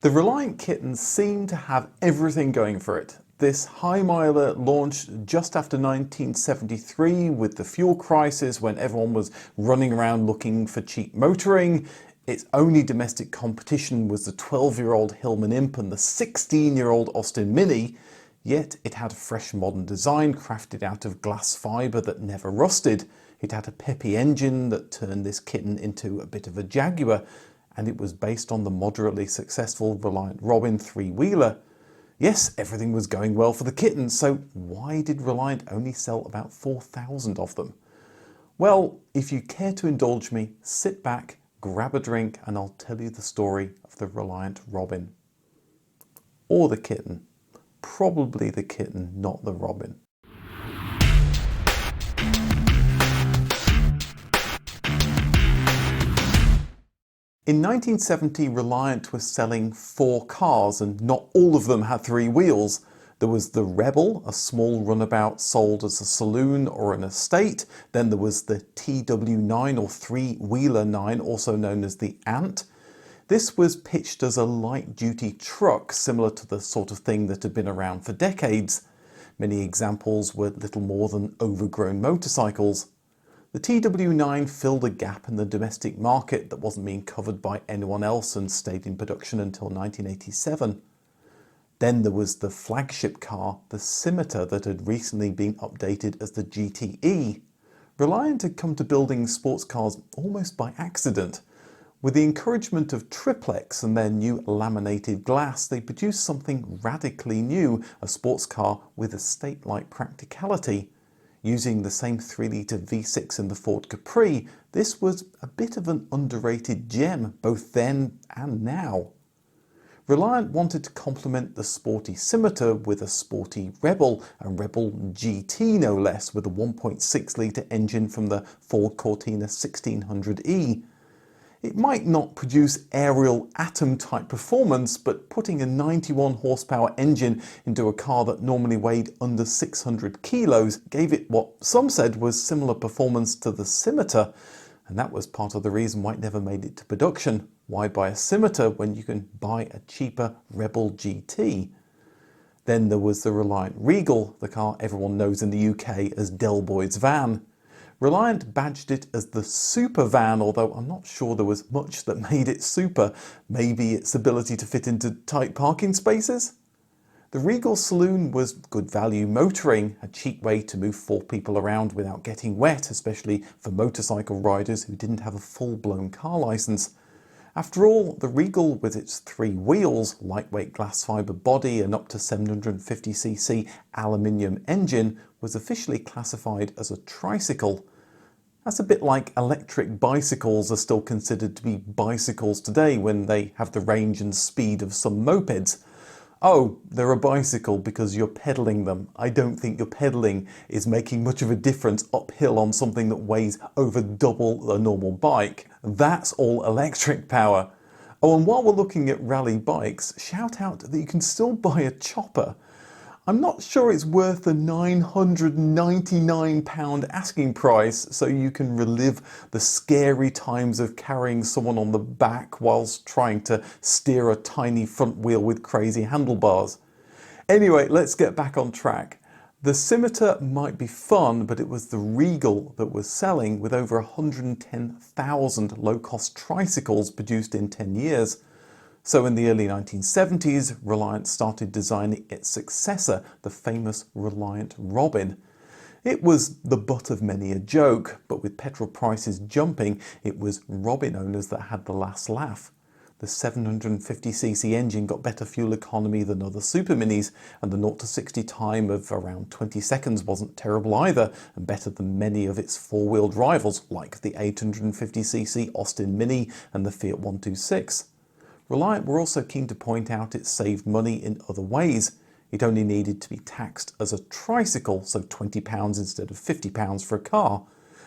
The Reliant Kitten seemed to have everything going for it. This high miler launched just after 1973 with the fuel crisis when everyone was running around looking for cheap motoring. Its only domestic competition was the 12-year-old Hillman Imp and the 16-year-old Austin Mini, yet it had a fresh modern design crafted out of glass fibre that never rusted. It had a peppy engine that turned this kitten into a bit of a Jaguar, and it was based on the moderately successful Reliant Robin three-wheeler. Yes, everything was going well for the kitten, so why did Reliant only sell about 4,000 of them? Well, if you care to indulge me, sit back, grab a drink, and I'll tell you the story of the Reliant Robin. Or the kitten. Probably the kitten, not the Robin. In 1970, Reliant was selling 4 cars, and not all of them had 3 wheels. There was the Rebel, a small runabout sold as a saloon or an estate. Then there was the TW9 or 3-wheeler 9, also known as the Ant. This was pitched as a light-duty truck, similar to the sort of thing that had been around for decades. Many examples were little more than overgrown motorcycles. The TW9 filled a gap in the domestic market that wasn't being covered by anyone else and stayed in production until 1987. Then there was the flagship car, the Scimitar, that had recently been updated as the GTE. Reliant had come to building sports cars almost by accident. With the encouragement of triplex and their new laminated glass, they produced something radically new, a sports car with estate-like practicality. Using the same 3-litre V6 in the Ford Capri, this was a bit of an underrated gem, both then and now. Reliant wanted to complement the sporty Scimitar with a sporty Rebel, a Rebel GT no less, with a 1.6-litre engine from the Ford Cortina 1600E. It might not produce aerial atom-type performance, but putting a 91 horsepower engine into a car that normally weighed under 600 kilos gave it what some said was similar performance to the Scimitar, and that was part of the reason why it never made it to production. Why buy a Scimitar when you can buy a cheaper Rebel GT? Then there was the Reliant Regal, the car everyone knows in the UK as Del Boyd's van. Reliant badged it as the super van, although I'm not sure there was much that made it super. Maybe its ability to fit into tight parking spaces? The Regal Saloon was good value motoring, a cheap way to move 4 people around without getting wet, especially for motorcycle riders who didn't have a full-blown car licence. After all, the Regal, with its 3 wheels, lightweight glass fibre body and up to 750cc aluminium engine, was officially classified as a tricycle. That's a bit like electric bicycles are still considered to be bicycles today when they have the range and speed of some mopeds. Oh, they're a bicycle because you're pedalling them. I don't think your pedalling is making much of a difference uphill on something that weighs over double a normal bike. That's all electric power. Oh, and while we're looking at rally bikes, shout out that you can still buy a chopper. I'm not sure it's worth the £999 asking price, so you can relive the scary times of carrying someone on the back whilst trying to steer a tiny front wheel with crazy handlebars. Anyway, let's get back on track. The Scimitar might be fun, but it was the Regal that was selling, with over 110,000 low-cost tricycles produced in 10 years. So in the early 1970s, Reliant started designing its successor, the famous Reliant Robin. It was the butt of many a joke, but with petrol prices jumping, it was Robin owners that had the last laugh. The 750cc engine got better fuel economy than other super minis, and the 0 to 60 time of around 20 seconds wasn't terrible either, and better than many of its four-wheeled rivals like the 850cc Austin Mini and the Fiat 126. Reliant were also keen to point out it saved money in other ways. It only needed to be taxed as a tricycle, so £20 instead of £50 for a car.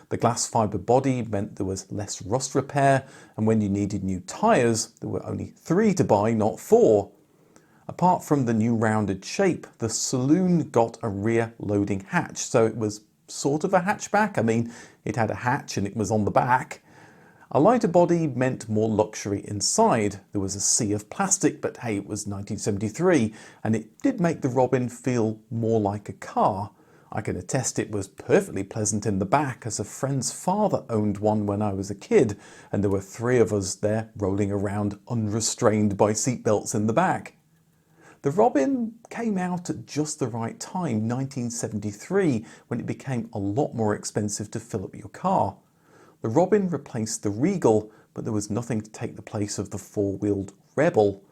The glass fibre body meant there was less rust repair, and when you needed new tyres, there were only 3 to buy, not 4. Apart from the new rounded shape, the saloon got a rear loading hatch, so it was sort of a hatchback. I mean, it had a hatch and it was on the back. A lighter body meant more luxury inside. There was a sea of plastic, but hey, it was 1973, and it did make the Robin feel more like a car. I can attest it was perfectly pleasant in the back, as a friend's father owned one when I was a kid, and there were 3 of us there rolling around unrestrained by seatbelts in the back. The Robin came out at just the right time, 1973, when it became a lot more expensive to fill up your car. The Robin replaced the Regal, but there was nothing to take the place of the 4-wheeled Rebel.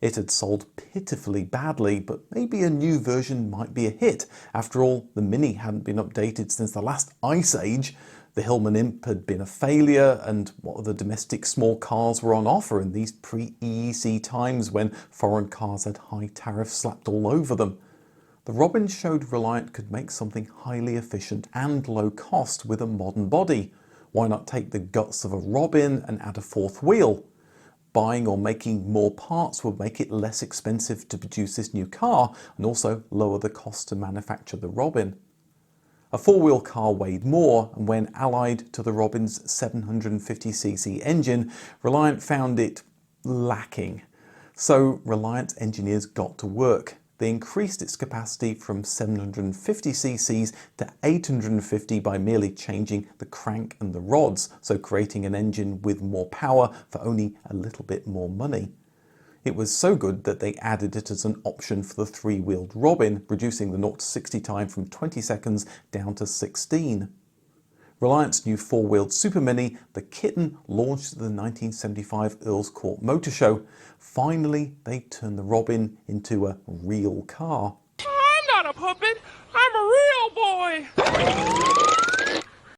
It had sold pitifully badly, but maybe a new version might be a hit. After all, the Mini hadn't been updated since the last Ice Age. The Hillman Imp had been a failure, and what other domestic small cars were on offer in these pre-EEC times when foreign cars had high tariffs slapped all over them? The Robin showed Reliant could make something highly efficient and low cost with a modern body. Why not take the guts of a Robin and add a 4th wheel? Buying or making more parts would make it less expensive to produce this new car and also lower the cost to manufacture the Robin. A 4-wheel car weighed more, and when allied to the Robin's 750cc engine, Reliant found it lacking. So Reliant engineers got to work. They increased its capacity from 750cc's to 850 by merely changing the crank and the rods, so creating an engine with more power for only a little bit more money. It was so good that they added it as an option for the 3-wheeled Robin, reducing the 0-60 time from 20 seconds down to 16. Reliant's new 4-wheeled Super Mini, the Kitten, launched at the 1975 Earls Court Motor Show. Finally, they turned the Robin into a real car. I'm not a puppet, I'm a real boy!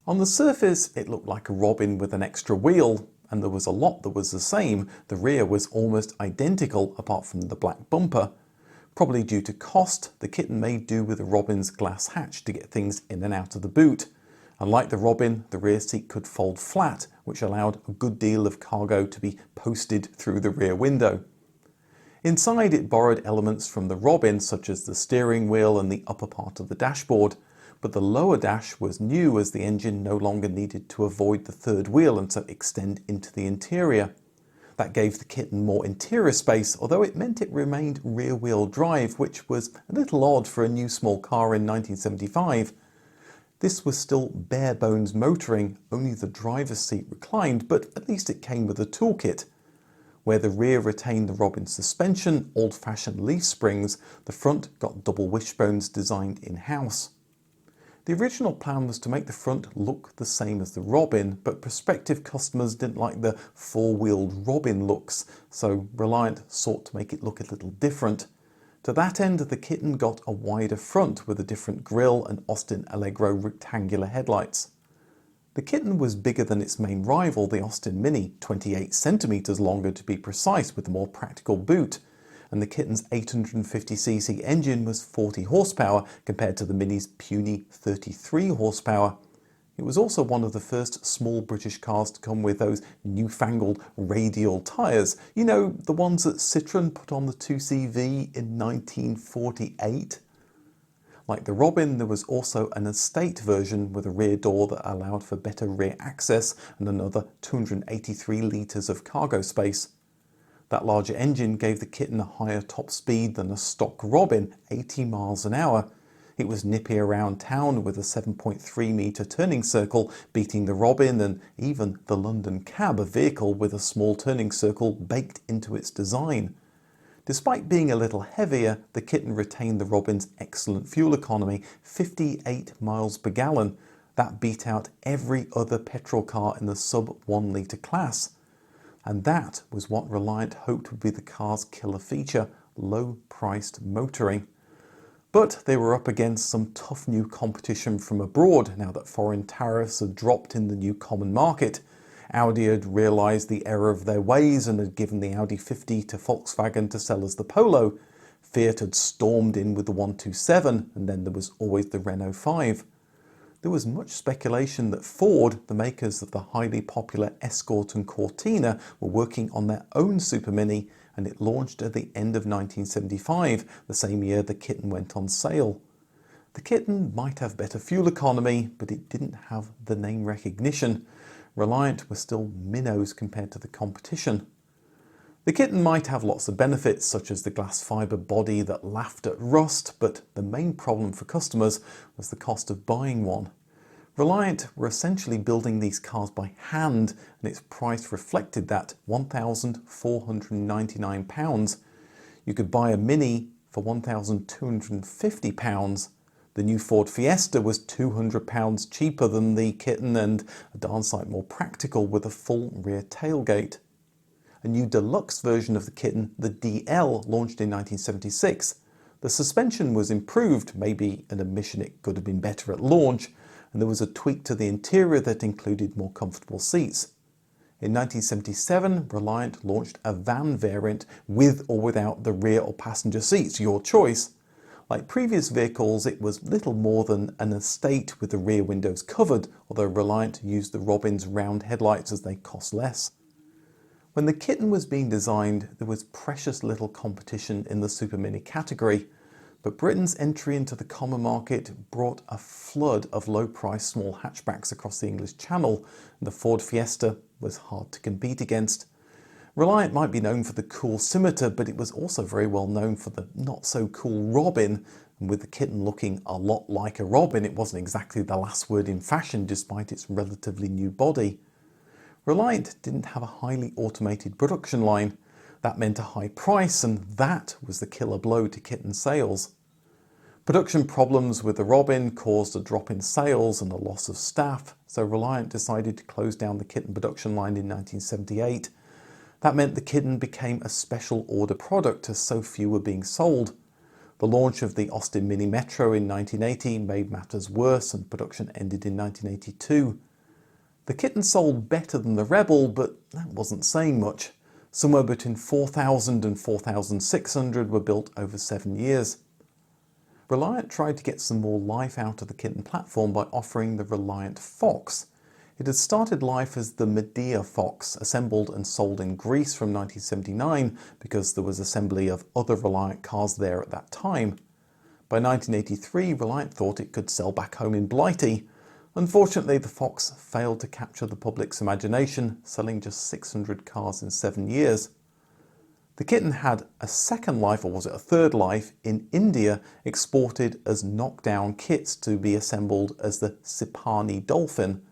On the surface, it looked like a Robin with an extra wheel, and there was a lot that was the same. The rear was almost identical apart from the black bumper. Probably due to cost, the Kitten made do with the Robin's glass hatch to get things in and out of the boot. Unlike the Robin, the rear seat could fold flat, which allowed a good deal of cargo to be posted through the rear window. Inside, it borrowed elements from the Robin, such as the steering wheel and the upper part of the dashboard, but the lower dash was new as the engine no longer needed to avoid the 3rd wheel and so extend into the interior. That gave the Kitten more interior space, although it meant it remained rear-wheel drive, which was a little odd for a new small car in 1975. This was still bare-bones motoring, only the driver's seat reclined, but at least it came with a toolkit. Where the rear retained the Robin suspension, old-fashioned leaf springs, the front got double wishbones designed in-house. The original plan was to make the front look the same as the Robin, but prospective customers didn't like the 4-wheeled Robin looks, so Reliant sought to make it look a little different. To that end, the Kitten got a wider front with a different grille and Austin Allegro rectangular headlights. The Kitten was bigger than its main rival, the Austin Mini, 28 centimeters longer to be precise, with a more practical boot. And the Kitten's 850cc engine was 40 horsepower compared to the Mini's puny 33 horsepower. It was also one of the first small British cars to come with those newfangled radial tyres. You know, the ones that Citroën put on the 2CV in 1948? Like the Robin, there was also an estate version with a rear door that allowed for better rear access and another 283 litres of cargo space. That larger engine gave the Kitten a higher top speed than a stock Robin, 80 miles an hour. It was nippy around town with a 7.3 metre turning circle, beating the Robin and even the London Cab, a vehicle with a small turning circle baked into its design. Despite being a little heavier, the Kitten retained the Robin's excellent fuel economy, 58 miles per gallon. That beat out every other petrol car in the sub-1 litre class. And that was what Reliant hoped would be the car's killer feature, low-priced motoring. But they were up against some tough new competition from abroad now that foreign tariffs had dropped in the new common market. Audi had realised the error of their ways and had given the Audi 50 to Volkswagen to sell as the Polo. Fiat had stormed in with the 127, and then there was always the Renault 5. There was much speculation that Ford, the makers of the highly popular Escort and Cortina, were working on their own Super Mini, and it launched at the end of 1975, the same year the Kitten went on sale. The Kitten might have better fuel economy, but it didn't have the name recognition. Reliant were still minnows compared to the competition. The kitten might have lots of benefits, such as the glass fibre body that laughed at rust, but the main problem for customers was the cost of buying one. Reliant were essentially building these cars by hand, and its price reflected that, £1,499. You could buy a Mini for £1,250. The new Ford Fiesta was £200 cheaper than the Kitten and a darn sight more practical with a full rear tailgate. A new deluxe version of the Kitten, the DL, launched in 1976. The suspension was improved, maybe an admission it could have been better at launch, and there was a tweak to the interior that included more comfortable seats. In 1977, Reliant launched a van variant with or without the rear or passenger seats, your choice. Like previous vehicles, it was little more than an estate with the rear windows covered, although Reliant used the Robin's round headlights as they cost less. When the Kitten was being designed, there was precious little competition in the Super Mini category, but Britain's entry into the common market brought a flood of low-priced small hatchbacks across the English Channel, and the Ford Fiesta was hard to compete against. Reliant might be known for the cool Scimitar, but it was also very well known for the not-so-cool Robin, and with the Kitten looking a lot like a Robin, it wasn't exactly the last word in fashion despite its relatively new body. Reliant didn't have a highly automated production line. That meant a high price, and that was the killer blow to Kitten sales. Production problems with the Robin caused a drop in sales and a loss of staff, so Reliant decided to close down the Kitten production line in 1978. That meant the Kitten became a special order product as so few were being sold. The launch of the Austin Mini Metro in 1980 made matters worse, and production ended in 1982. The Kitten sold better than the Rebel, but that wasn't saying much. Somewhere between 4,000 and 4,600 were built over 7 years. Reliant tried to get some more life out of the Kitten platform by offering the Reliant Fox. It had started life as the Medea Fox, assembled and sold in Greece from 1979 because there was assembly of other Reliant cars there at that time. By 1983, Reliant thought it could sell back home in Blighty. Unfortunately, the Fox failed to capture the public's imagination, selling just 600 cars in 7 years. The Kitten had a second life, or was it a third life, in India, exported as knockdown kits to be assembled as the Sipani Dolphin.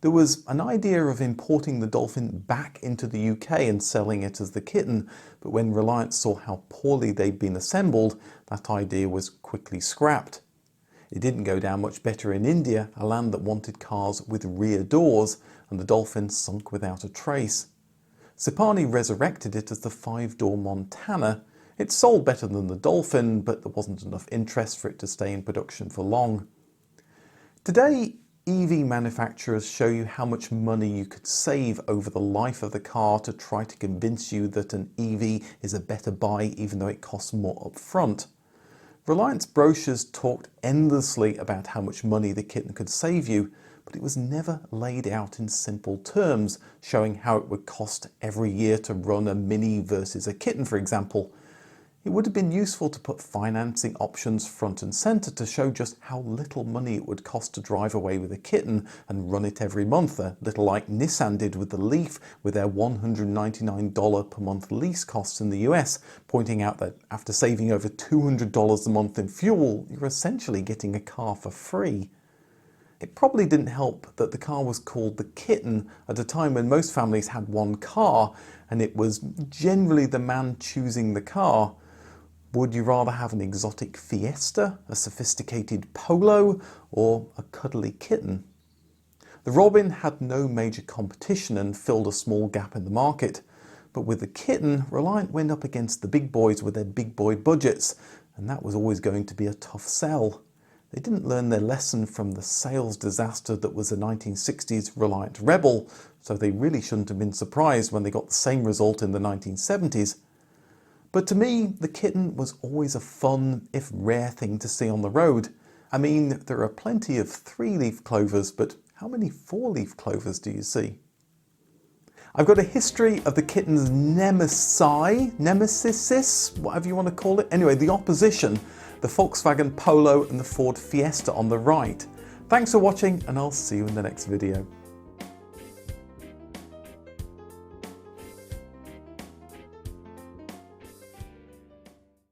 There was an idea of importing the Dolphin back into the UK and selling it as the Kitten, but when Reliant saw how poorly they'd been assembled, that idea was quickly scrapped. It didn't go down much better in India, a land that wanted cars with rear doors, and the Dolphin sunk without a trace. Sipani resurrected it as the 5-door Montana. It sold better than the Dolphin, but there wasn't enough interest for it to stay in production for long. Today, EV manufacturers show you how much money you could save over the life of the car to try to convince you that an EV is a better buy even though it costs more up front. Reliant's brochures talked endlessly about how much money the Kitten could save you, but it was never laid out in simple terms, showing how it would cost every year to run a Mini versus a Kitten, for example. It would have been useful to put financing options front and centre to show just how little money it would cost to drive away with a Kitten and run it every month, a little like Nissan did with the Leaf with their $199 per month lease costs in the US, pointing out that after saving over $200 a month in fuel, you're essentially getting a car for free. It probably didn't help that the car was called the Kitten at a time when most families had one car, and it was generally the man choosing the car. Would you rather have an exotic Fiesta, a sophisticated Polo, or a cuddly Kitten? The Robin had no major competition and filled a small gap in the market, but with the Kitten, Reliant went up against the big boys with their big boy budgets, and that was always going to be a tough sell. They didn't learn their lesson from the sales disaster that was the 1960s Reliant Rebel, so they really shouldn't have been surprised when they got the same result in the 1970s. But to me, the Kitten was always a fun, if rare, thing to see on the road. I mean, there are plenty of 3-leaf clovers, but how many 4-leaf clovers do you see? I've got a history of the Kitten's nemesis, whatever you want to call it. Anyway, the opposition, the Volkswagen Polo and the Ford Fiesta on the right. Thanks for watching, and I'll see you in the next video.